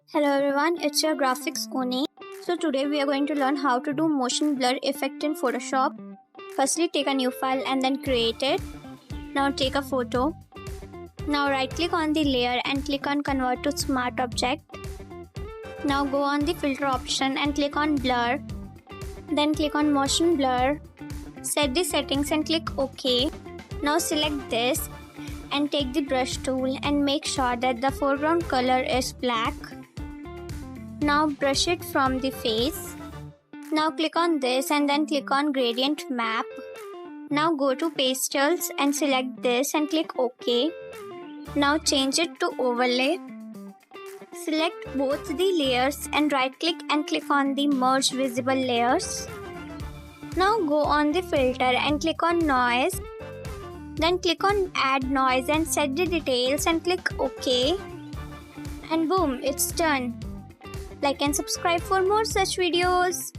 Hello everyone, it's your graphics Kone. So today we are going to learn how to do motion blur effect in Photoshop. Firstly, take a new file and then create it. Now take a photo. Now right click on the layer and click on convert to smart object. Now go on the filter option and click on blur. Then click on motion blur. Set the settings and click OK. Now select this and take the brush tool and make sure that the foreground color is black. Now brush it from the face. Now click on this and then click on gradient map. Now go to pastels and select this and click OK. Now change it to overlay. Select both the layers and right click and click on the merge visible layers. Now go on the filter and click on noise. Then click on add noise and set the details and click OK. And boom, it's done. Like and subscribe for more such videos.